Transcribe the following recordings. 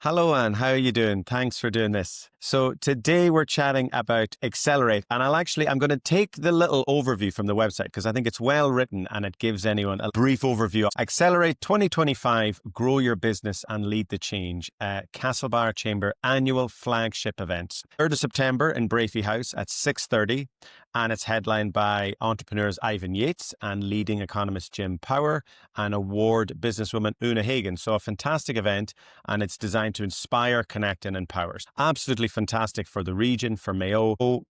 Hello, Anne. How are you doing? Thanks for doing this. So today we're chatting about Accelerate, and I'm going to take the little overview from the website because I think it's well written and it gives anyone a brief overview. Accelerate 2025, grow your business and lead the change. Castlebar Chamber annual flagship event, 3rd of September in Brafey House at 6:30. And it's headlined by entrepreneurs Ivan Yates and leading economist Jim Power and award businesswoman Oonagh O'Hagan. So a fantastic event, and it's designed to inspire, connect and empower. Absolutely fantastic for the region, for Mayo. So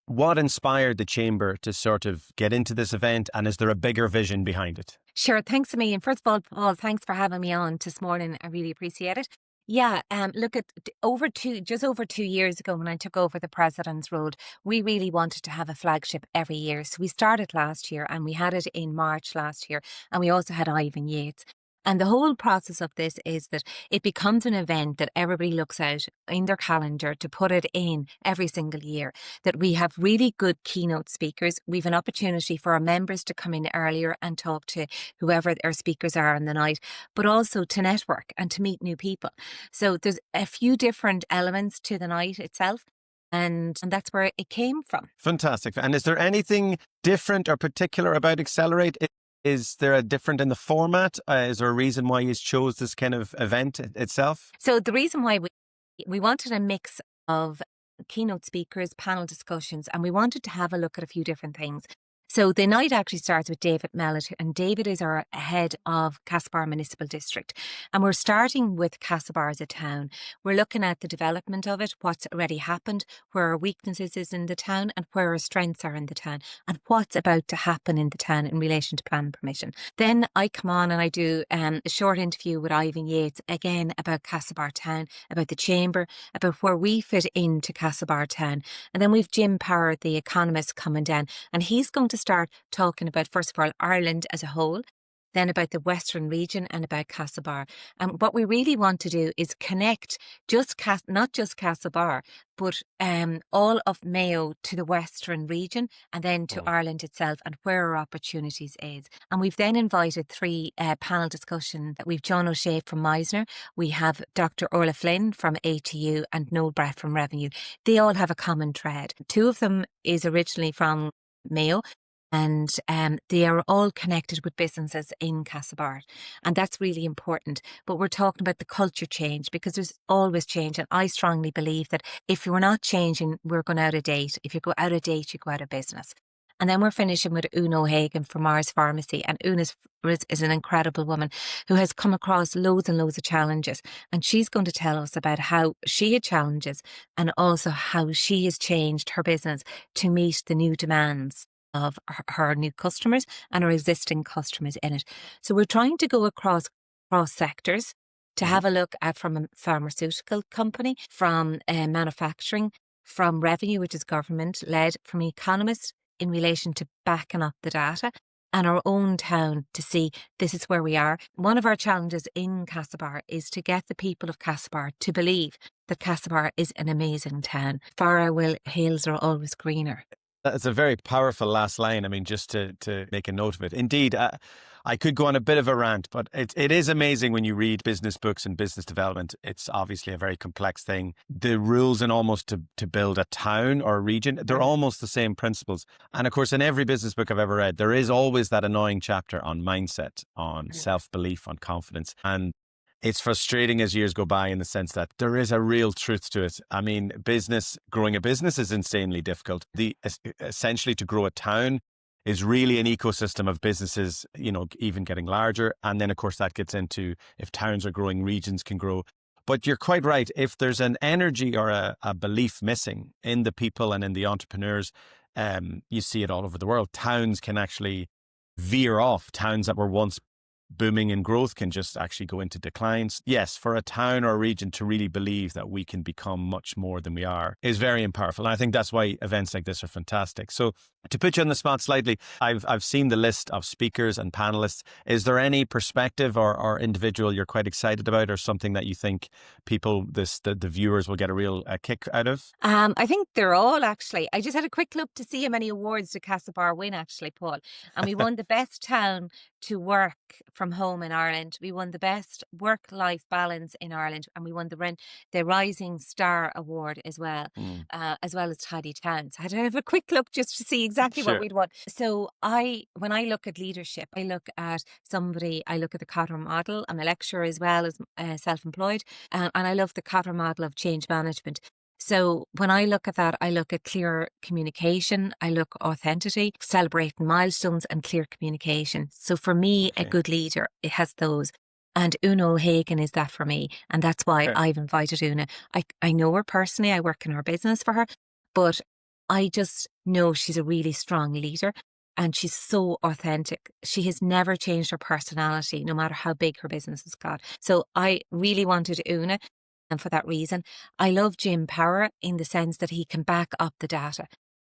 what inspired the Chamber to sort of get into this event, and is there a bigger vision behind it? Sure. Thanks a million. First of all, Paul, thanks for having me on this morning. I really appreciate it. Yeah, look at just over 2 years ago when I took over the president's role, we really wanted to have a flagship every year. So we started last year and we had it in March last year, and we also had Ivan Yates. And the whole process of this is that it becomes an event that everybody looks out in their calendar to put it in every single year, that we have really good keynote speakers. We've an opportunity for our members to come in earlier and talk to whoever our speakers are on the night, but also to network and to meet new people. So there's a few different elements to the night itself. And that's where it came from. Fantastic. And is there anything different or particular about Accelerate? Is there a different in the format? Is there a reason why you chose this kind of event itself? So the reason why we wanted a mix of keynote speakers, panel discussions, and we wanted to have a look at a few different things. So the night actually starts with David Mellett, and David is our head of Castlebar Municipal District. And we're starting with Castlebar as a town. We're looking at the development of it, what's already happened, where our weaknesses is in the town and where our strengths are in the town, and what's about to happen in the town in relation to plan permission. Then I come on and I do a short interview with Ivan Yates, again about Castlebar town, about the Chamber, about where we fit into Castlebar town. And then we've Jim Power, the economist, coming down, and he's going to start talking about, first of all, Ireland as a whole, then about the Western region and about Castlebar. And what we really want to do is connect not just Castlebar, but all of Mayo to the Western region and then to Ireland itself and where our opportunities is. And we've then invited three panel discussions. We've John O'Shea from Meisner, we have Dr. Orla Flynn from ATU and Noel Brett from Revenue. They all have a common thread. Two of them is originally from Mayo, and they are all connected with businesses in Castlebar. And that's really important. But we're talking about the culture change, because there's always change. And I strongly believe that if you're not changing, we're going out of date. If you go out of date, you go out of business. And then we're finishing with Oonagh O'Hagan from Mars Pharmacy. And Oonagh is an incredible woman who has come across loads and loads of challenges. And she's going to tell us about how she had challenges and also how she has changed her business to meet the new demands of her new customers and her existing customers in it. So we're trying to go across sectors to have a look at, from a pharmaceutical company, from manufacturing, from revenue, which is government led, from economists in relation to backing up the data, and our own town to see this is where we are. One of our challenges in Castlebar is to get the people of Castlebar to believe that Castlebar is an amazing town. Far away hills are always greener. That's a very powerful last line. I mean, just to make a note of it. Indeed, I could go on a bit of a rant, but it is amazing when you read business books and business development. It's obviously a very complex thing. The rules and almost to build a town or a region, they're almost the same principles. And of course, in every business book I've ever read, there is always that annoying chapter on mindset, on self-belief, on confidence. And it's frustrating as years go by in the sense that there is a real truth to it. I mean, growing a business is insanely difficult. Essentially to grow a town is really an ecosystem of businesses, even getting larger. And then of course that gets into, if towns are growing, regions can grow. But you're quite right. If there's an energy or a belief missing in the people and in the entrepreneurs, you see it all over the world. Towns can actually veer off. Towns that were once booming in growth can just actually go into declines. Yes, for a town or a region to really believe that we can become much more than we are is very powerful. And I think that's why events like this are fantastic. So To put you on the spot slightly, I've seen the list of speakers and panelists. Is there any perspective or individual you're quite excited about, or something that you think the viewers will get a real kick out of? I think they're all actually. I just had a quick look to see how many awards did Castlebar win actually, Paul. And we won the best town to work from home in Ireland. We won the best work-life balance in Ireland, and we won the Rising Star Award as well as Tidy Towns. I had to have a quick look just to see exactly what Sure. we'd won. So when I look at leadership, I look at the Cotter model. I'm a lecturer as well as self-employed, and I love the Cotter model of change management. So when I look at that, I look at clear communication, I look authenticity, celebrating milestones and clear communication. So for me, a Okay. good leader, it has those. And Oonagh O'Hagan is that for me. And that's why Okay. I've invited Oonagh. I know her personally, I work in her business for her, but I just know she's a really strong leader and she's so authentic. She has never changed her personality, no matter how big her business has got. So I really wanted Oonagh. And for that reason, I love Jim Power in the sense that he can back up the data.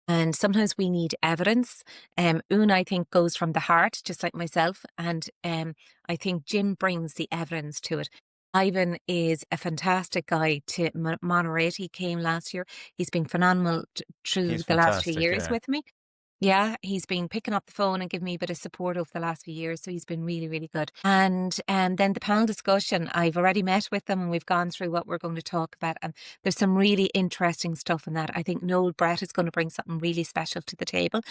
And sometimes we need evidence. Oonagh, I think, goes from the heart, just like myself. And I think Jim brings the evidence to it. Ivan is a fantastic guy to moderate. He came last year. He's been phenomenal through He's the last few fantastic. years Yeah. with me. Yeah, he's been picking up the phone and giving me a bit of support over the last few years. So he's been really, really good. And then the panel discussion, I've already met with them and we've gone through what we're going to talk about. And there's some really interesting stuff in that. I think Noel Brett is going to bring something really special to the table.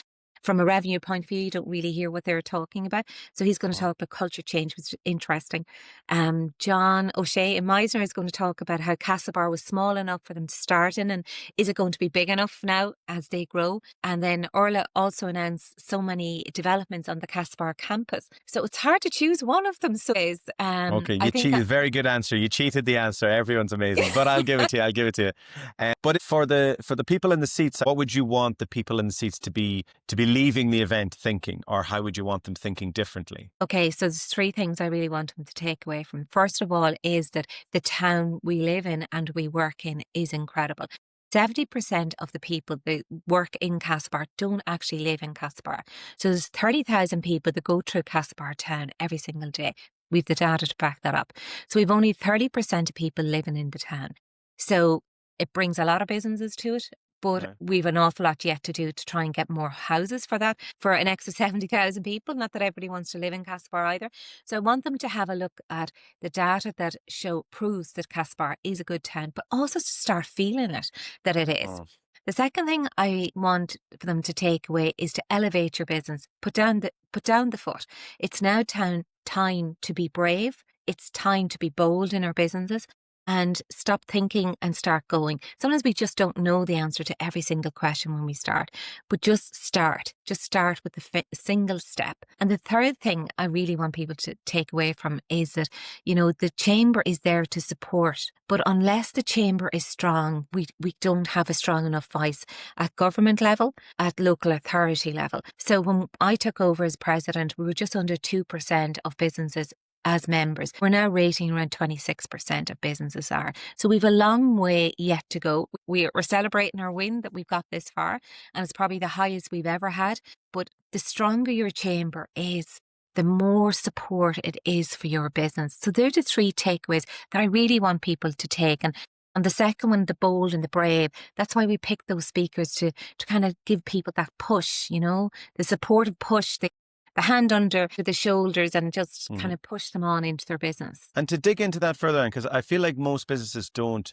From a revenue point of view, you don't really hear what they're talking about. So he's going to talk about culture change, which is interesting. John O'Shea and Meisner is going to talk about how Castlebar was small enough for them to start in, and is it going to be big enough now as they grow? And then Orla also announced so many developments on the Castlebar campus. So it's hard to choose one of them. So Okay, I you think cheated. Very good answer. You cheated the answer. Everyone's amazing, but I'll give it to you. I'll give it to you. But for the people in the seats, what would you want the people in the seats to be leaving the event thinking, or how would you want them thinking differently? Okay, so there's three things I really want them to take away from. First of all, is that the town we live in and we work in is incredible. 70% of the people that work in Castlebar don't actually live in Castlebar. So there's 30,000 people that go through Castlebar town every single day. We've the data to back that up. So we've only 30% of people living in the town. So it brings a lot of businesses to it, but Right. we've an awful lot yet to do to try and get more houses for that, for an extra 70,000 people. Not that everybody wants to live in Castlebar either. So I want them to have a look at the data that proves that Castlebar is a good town, but also to start feeling it, that it is. Oh, The second thing I want for them to take away is to elevate your business. Put down the foot. It's now time to be brave. It's time to be bold in our businesses and stop thinking and start going. Sometimes we just don't know the answer to every single question when we start, but just start. Just start with the single step. And the third thing I really want people to take away from is that, the chamber is there to support, but unless the chamber is strong, we don't have a strong enough voice at government level, at local authority level. So when I took over as president, we were just under 2% of businesses as members. We're now rating around 26% of businesses are. So we've a long way yet to go. We're celebrating our win that we've got this far, and it's probably the highest we've ever had. But the stronger your chamber is, the more support it is for your business. So they're the three takeaways that I really want people to take. And the second one, the bold and the brave, that's why we pick those speakers to kind of give people that push, the supportive push, the hand under the shoulders and just kind of push them on into their business. And to dig into that further, because I feel like most businesses don't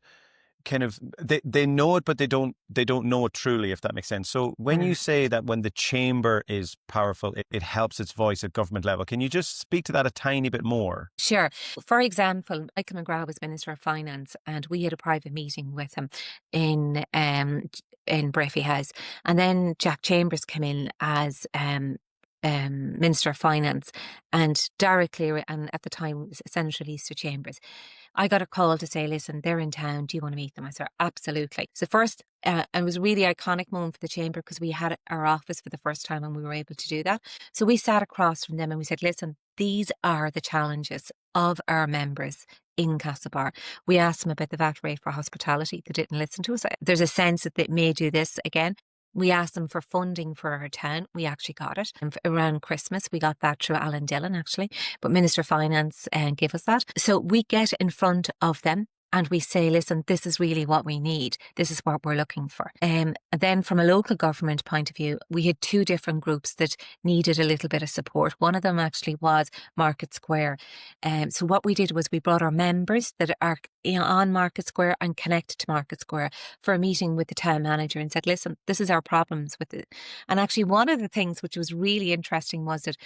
they know it, but they don't know it truly, if that makes sense. So when you say that when the chamber is powerful, it helps its voice at government level, can you just speak to that a tiny bit more? Sure. For example, Michael McGrath was Minister of Finance, and we had a private meeting with him in Breaffy House, and then Jack Chambers came in as Minister of Finance, and Dara Cleary, and at the time Senator Lisa Chambers. I got a call to say, listen, they're in town. Do you want to meet them? I said, absolutely. So first, it was a really iconic moment for the chamber because we had our office for the first time and we were able to do that. So we sat across from them and we said, listen, these are the challenges of our members in Castlebar. We asked them about the VAT rate for hospitality. They didn't listen to us. There's a sense that they may do this again. We asked them for funding for our town. We actually got it. And around Christmas, we got that through Alan Dillon, actually. But Minister of Finance gave us that. So we get in front of them and we say, listen, this is really what we need. This is what we're looking for. And then from a local government point of view, we had two different groups that needed a little bit of support. One of them actually was Market Square. So what we did was we brought our members that are on Market Square and connected to Market Square for a meeting with the town manager and said, listen, this is our problems with it. And actually one of the things which was really interesting was that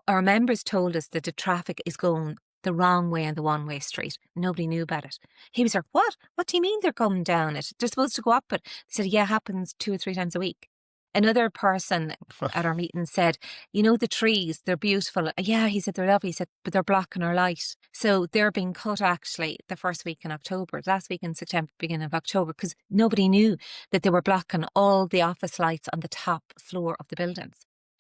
our members told us that the traffic is going the wrong way on the one-way street. Nobody knew about it. He was like, what? What do you mean they're coming down it? They're supposed to go up it. They said, yeah, it happens 2 or 3 times a week. Another person at our meeting said, you know, the trees, they're beautiful. Yeah, he said, they're lovely. He said, but they're blocking our light. So they're being cut actually the first week in October, last week in September, beginning of October, because nobody knew that they were blocking all the office lights on the top floor of the buildings.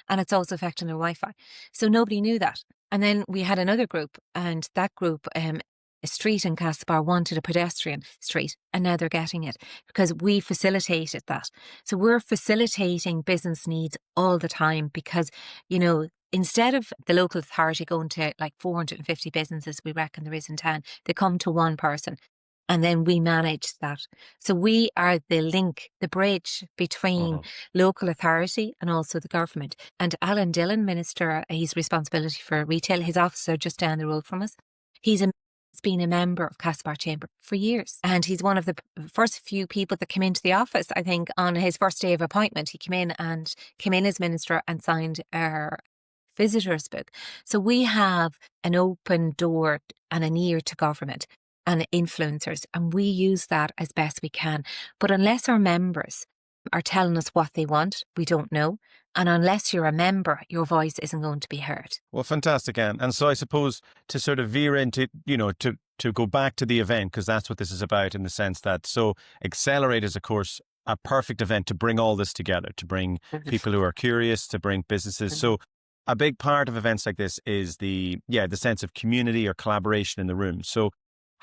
And it's also affecting their Wi-Fi. So nobody knew that. And then we had another group, and that group, a street in Castlebar wanted a pedestrian street, and now they're getting it because we facilitated that. So we're facilitating business needs all the time because, you know, instead of the local authority going to like 450 businesses, we reckon there is in town, they come to one person. And then we manage that. So we are the link, the bridge between local authority and also the government. And Alan Dillon, Minister, he's responsibility for retail. His offices are just down the road from us. He's been a member of Castlebar Chamber for years. And he's one of the first few people that came into the office, I think, on his first day of appointment. He came in as minister and signed our visitors book. So we have an open door and an ear to government and influencers, and we use that as best we can. But unless our members are telling us what they want, we don't know. And unless you're a member, your voice isn't going to be heard. Well, fantastic, Anne. And so I suppose to sort of veer into, you know, to go back to the event, because that's what this is about in the sense that, so Accelerate is, of course, a perfect event to bring all this together, to bring people who are curious, to bring businesses. So a big part of events like this is the sense of community or collaboration in the room. So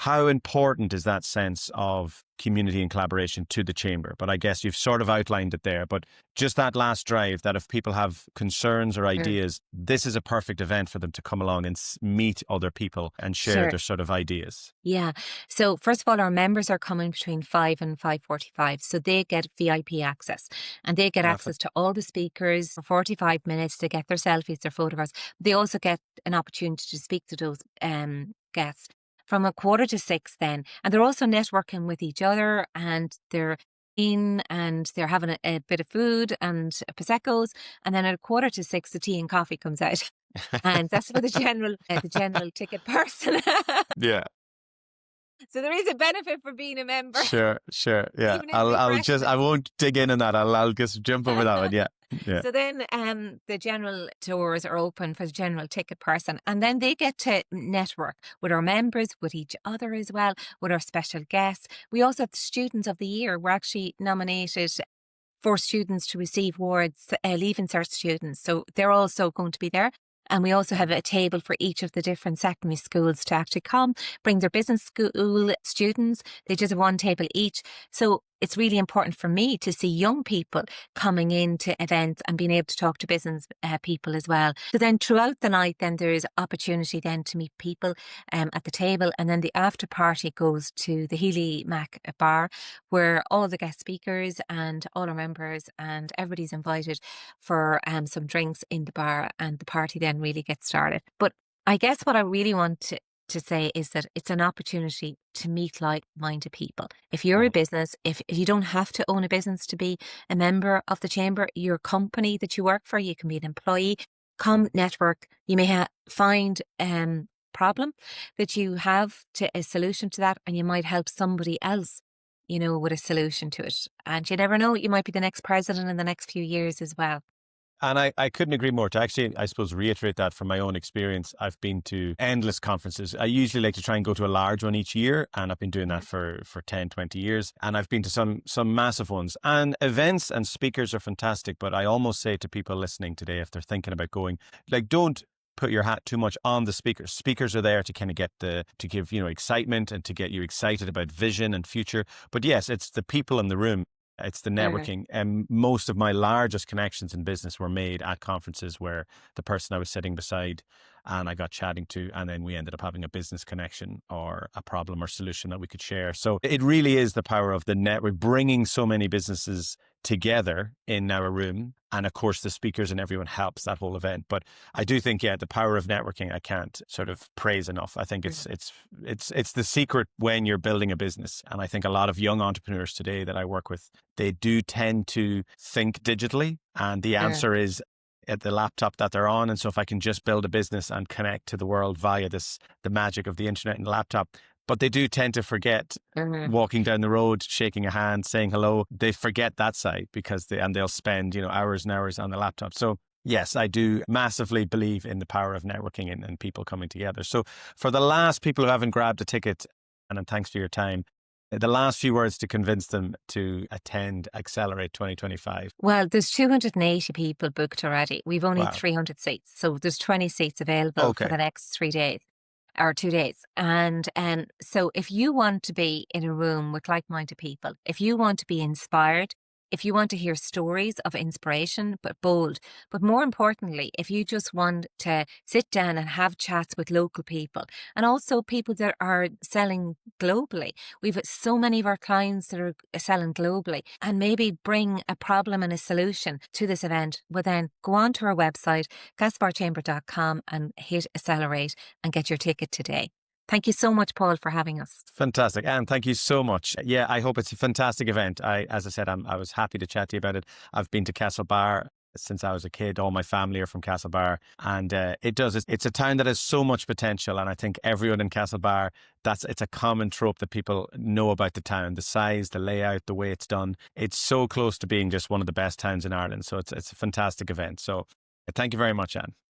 how important is that sense of community and collaboration to the chamber? But I guess you've sort of outlined it there. But just that last drive, that if people have concerns or ideas, this is a perfect event for them to come along and meet other people and share their sort of ideas. Yeah. So first of all, our members are coming between 5 and 5:45. So they get VIP access and they get access to all the speakers for 45 minutes to get their selfies, their photographs. They also get an opportunity to speak to those guests from 5:45 then. And they're also networking with each other and they're and they're having a bit of food and Prosecco's. And then at 5:45, the tea and coffee comes out. And that's for the general ticket person. Yeah. So there is a benefit for being a member. Sure. Yeah. I won't dig in on that. I'll just jump over that one. Yeah. So then the general tours are open for the general ticket person, and then they get to network with our members, with each other as well, with our special guests. We also have the Students of the Year. We're actually nominated for students to receive awards, Leaving Cert students. So they're also going to be there. And we also have a table for each of the different secondary schools to actually come, bring their business school students. They just have one table each. So it's really important for me to see young people coming into events and being able to talk to business people as well. So then throughout the night, then there is opportunity then to meet people at the table. And then the after party goes to the Healy Mac bar, where all the guest speakers and all our members and everybody's invited for some drinks in the bar, and the party then really gets started. But I guess what I really want to say is that it's an opportunity to meet like-minded people. If you're a business, if you don't have to own a business to be a member of the chamber, your company that you work for, you can be an employee, come network. You may find problem that you have to a solution to that, and you might help somebody else, you know, with a solution to it. And you never know, you might be the next president in the next few years as well. And I couldn't agree more. To actually, I suppose, reiterate that from my own experience, I've been to endless conferences. I usually like to try and go to a large one each year, and I've been doing that for 10, 20 years. And I've been to some massive ones. And events and speakers are fantastic, but I almost say to people listening today, if they're thinking about going, like, don't put your hat too much on the speakers. Speakers are there to kind of to give, you know, excitement and to get you excited about vision and future. But yes, it's the people in the room. It's the networking. And most of my largest connections in business were made at conferences where the person I was sitting beside and I got chatting to, and then we ended up having a business connection or a problem or solution that we could share. So it really is the power of the network, bringing so many businesses together in our room. And of course, the speakers and everyone helps that whole event. But I do think, the power of networking, I can't sort of praise enough. I think it's the secret when you're building a business. And I think a lot of young entrepreneurs today that I work with, they do tend to think digitally. And the answer is at the laptop that they're on. And so if I can just build a business and connect to the world via the magic of the internet and the laptop, but they do tend to forget walking down the road, shaking a hand, saying hello. They forget that side because they'll spend, hours and hours on the laptop. So yes, I do massively believe in the power of networking and people coming together. So for the last people who haven't grabbed a ticket, and thanks for your time, the last few words to convince them to attend Accelerate 2025. Well, there's 280 people booked already. We've only 300 seats. So there's 20 seats available for the next 3 days. Or 2 days. And so if you want to be in a room with like-minded people, if you want to be inspired, if you want to hear stories of inspiration, but bold, but more importantly, if you just want to sit down and have chats with local people and also people that are selling globally. We've so many of our clients that are selling globally, and maybe bring a problem and a solution to this event. Well, then go on to our website, castlebarchamber.com, and hit Accelerate and get your ticket today. Thank you so much, Paul, for having us. Fantastic. Anne, thank you so much. Yeah, I hope it's a fantastic event. As I said, I was happy to chat to you about it. I've been to Castlebar since I was a kid. All my family are from Castlebar. And it's a town that has so much potential. And I think everyone in Castlebar, it's a common trope that people know about the town, the size, the layout, the way it's done. It's so close to being just one of the best towns in Ireland. So it's a fantastic event. So thank you very much, Anne.